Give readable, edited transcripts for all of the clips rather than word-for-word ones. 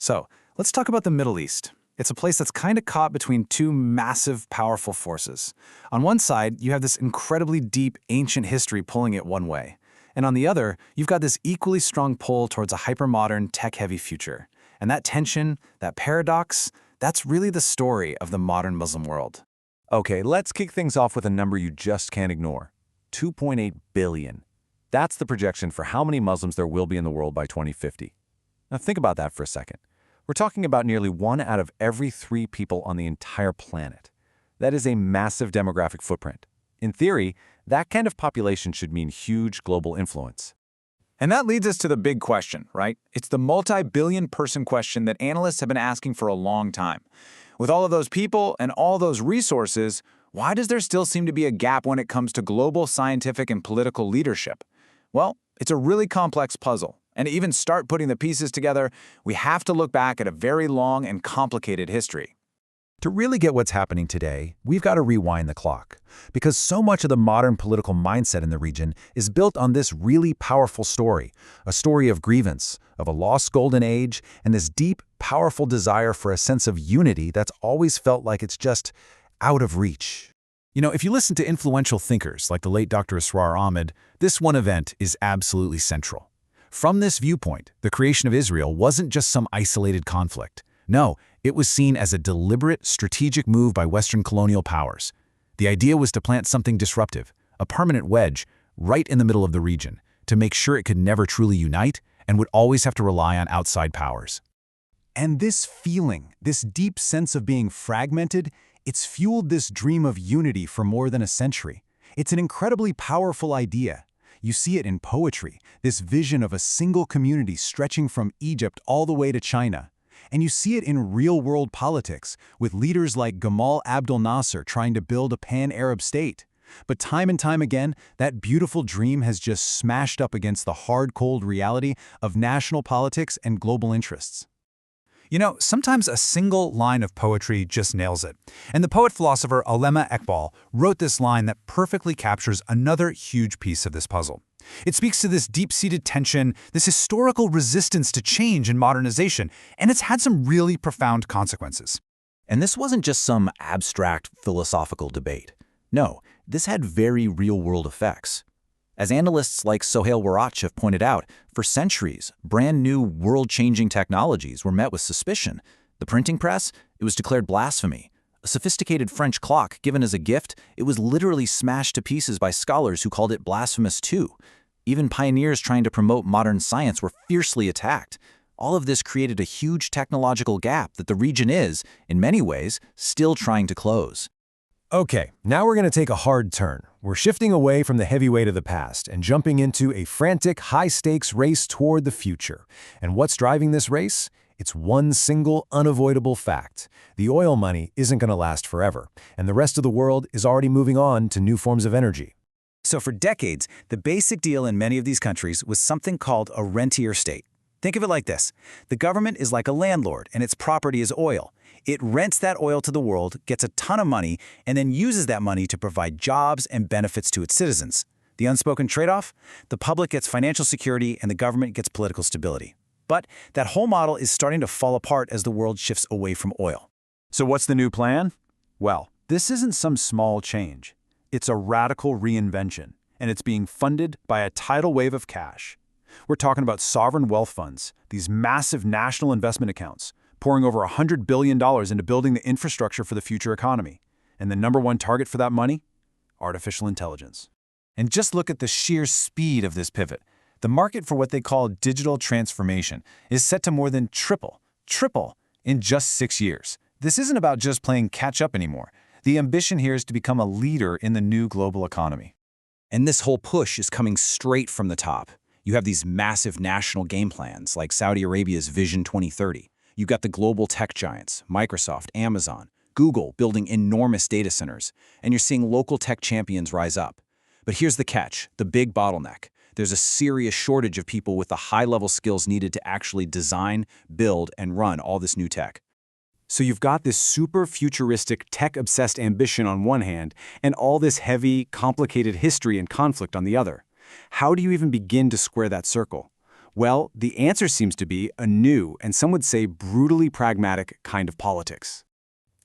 So, let's talk about the Middle East. It's a place that's kind of caught between two massive, powerful forces. On one side, you have this incredibly deep, ancient history pulling it one way. And on the other, you've got this equally strong pull towards a hypermodern, tech-heavy future. And that tension, that paradox, that's really the story of the modern Muslim world. Okay, let's kick things off with a number you just can't ignore. 2.8 billion. That's the projection for how many Muslims there will be in the world by 2050. Now think about that for a second. We're talking about nearly 1 out of every 3 people on the entire planet. That is a massive demographic footprint. In theory, that kind of population should mean huge global influence. And that leads us to the big question, right? It's the multi-billion person question that analysts have been asking for a long time. With all of those people and all those resources, why does there still seem to be a gap when it comes to global scientific and political leadership? Well, it's a really complex puzzle. And to even start putting the pieces together, we have to look back at a very long and complicated history. To really get what's happening today, we've got to rewind the clock, because so much of the modern political mindset in the region is built on this really powerful story, a story of grievance, of a lost golden age, and this deep, powerful desire for a sense of unity that's always felt like it's just out of reach. You know, if you listen to influential thinkers like the late Dr. Asrar Ahmed, this one event is absolutely central. From this viewpoint, the creation of Israel wasn't just some isolated conflict. No, it was seen as a deliberate, strategic move by Western colonial powers. The idea was to plant something disruptive, a permanent wedge, right in the middle of the region, to make sure it could never truly unite and would always have to rely on outside powers. And this feeling, this deep sense of being fragmented, it's fueled this dream of unity for more than a century. It's an incredibly powerful idea. You see it in poetry, this vision of a single community stretching from Egypt all the way to China. And you see it in real-world politics, with leaders like Gamal Abdel Nasser trying to build a pan-Arab state. But time and time again, that beautiful dream has just smashed up against the hard, cold reality of national politics and global interests. You know, sometimes a single line of poetry just nails it. And the poet-philosopher Allama Iqbal wrote this line that perfectly captures another huge piece of this puzzle. It speaks to this deep-seated tension, this historical resistance to change and modernization, and it's had some really profound consequences. And this wasn't just some abstract philosophical debate. No, this had very real-world effects. As analysts like Sohail Warach have pointed out, for centuries, brand-new world-changing technologies were met with suspicion. The printing press, it was declared blasphemy. A sophisticated French clock given as a gift, it was literally smashed to pieces by scholars who called it blasphemous too. Even pioneers trying to promote modern science were fiercely attacked. All of this created a huge technological gap that the region is, in many ways, still trying to close. Okay, now we're going to take a hard turn. We're shifting away from the heavyweight of the past and jumping into a frantic, high-stakes race toward the future. And what's driving this race? It's one single, unavoidable fact. The oil money isn't going to last forever, and the rest of the world is already moving on to new forms of energy. So for decades, the basic deal in many of these countries was something called a rentier state. Think of it like this. The government is like a landlord, and its property is oil. It rents that oil to the world, gets a ton of money, and then uses that money to provide jobs and benefits to its citizens. The unspoken trade-off? The public gets financial security and the government gets political stability. But that whole model is starting to fall apart as the world shifts away from oil. So what's the new plan? Well, this isn't some small change. It's a radical reinvention, and it's being funded by a tidal wave of cash. We're talking about sovereign wealth funds, these massive national investment accounts, pouring over $100 billion into building the infrastructure for the future economy. And the number one target for that money? Artificial intelligence. And just look at the sheer speed of this pivot. The market for what they call digital transformation is set to more than triple in just 6 years. This isn't about just playing catch-up anymore. The ambition here is to become a leader in the new global economy. And this whole push is coming straight from the top. You have these massive national game plans like Saudi Arabia's Vision 2030. You've got the global tech giants, Microsoft, Amazon, Google building enormous data centers, and you're seeing local tech champions rise up. But here's the catch, the big bottleneck. There's a serious shortage of people with the high-level skills needed to actually design, build, and run all this new tech. So you've got this super futuristic, tech-obsessed ambition on one hand, and all this heavy, complicated history and conflict on the other. How do you even begin to square that circle? Well, the answer seems to be a new, and some would say brutally pragmatic, kind of politics.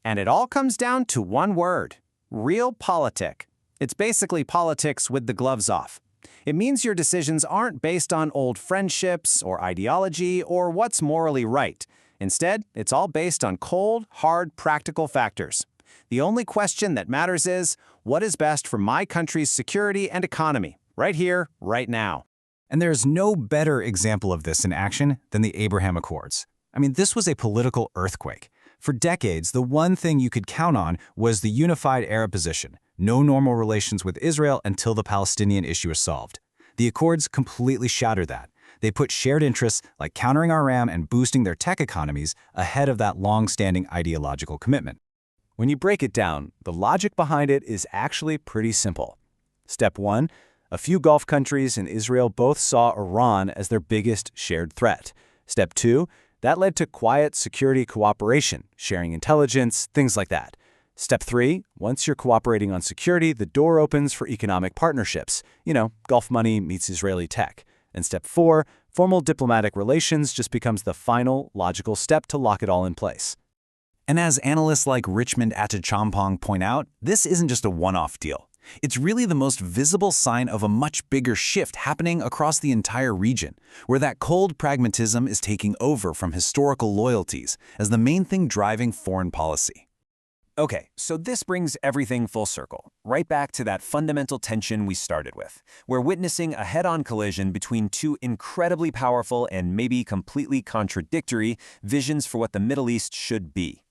And it all comes down to one word: realpolitik. It's basically politics with the gloves off. It means your decisions aren't based on old friendships or ideology or what's morally right. Instead, it's all based on cold, hard, practical factors. The only question that matters is, what is best for my country's security and economy, right here, right now? And there's no better example of this in action than the Abraham Accords. I mean, this was a political earthquake. For decades, the one thing you could count on was the unified Arab position: no normal relations with Israel until the Palestinian issue is solved. The Accords completely shattered that. They put shared interests like countering Iran and boosting their tech economies ahead of that long-standing ideological commitment. When you break it down, the logic behind it is actually pretty simple. Step 1, a few Gulf countries and Israel both saw Iran as their biggest shared threat. Step 2, that led to quiet security cooperation, sharing intelligence, things like that. Step 3, once you're cooperating on security, the door opens for economic partnerships. Gulf money meets Israeli tech. And step 4, formal diplomatic relations just becomes the final, logical step to lock it all in place. And as analysts like Richmond Attachampong point out, this isn't just a one-off deal. It's really the most visible sign of a much bigger shift happening across the entire region, where that cold pragmatism is taking over from historical loyalties as the main thing driving foreign policy. Okay, so this brings everything full circle, right back to that fundamental tension we started with. We're witnessing a head-on collision between two incredibly powerful and maybe completely contradictory visions for what the Middle East should be.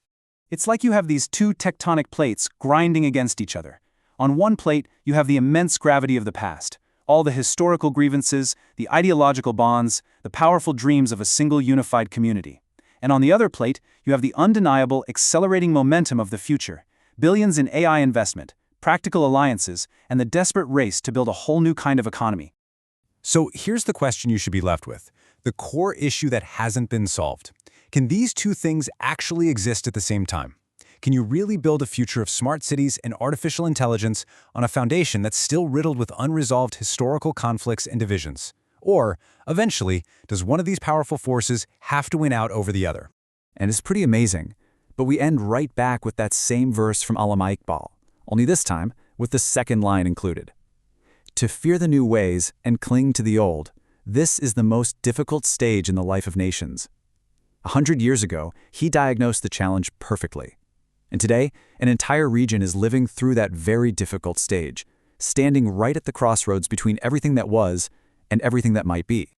It's like you have these two tectonic plates grinding against each other. On one plate, you have the immense gravity of the past, all the historical grievances, the ideological bonds, the powerful dreams of a single unified community. And on the other plate, you have the undeniable, accelerating momentum of the future, billions in AI investment, practical alliances, and the desperate race to build a whole new kind of economy. So here's the question you should be left with, the core issue that hasn't been solved. Can these two things actually exist at the same time? Can you really build a future of smart cities and artificial intelligence on a foundation that's still riddled with unresolved historical conflicts and divisions? Or, eventually, does one of these powerful forces have to win out over the other? And it's pretty amazing. But we end right back with that same verse from Allama Iqbal, only this time with the second line included. To fear the new ways and cling to the old, this is the most difficult stage in the life of nations. 100 years ago, he diagnosed the challenge perfectly. And today, an entire region is living through that very difficult stage, standing right at the crossroads between everything that was and everything that might be.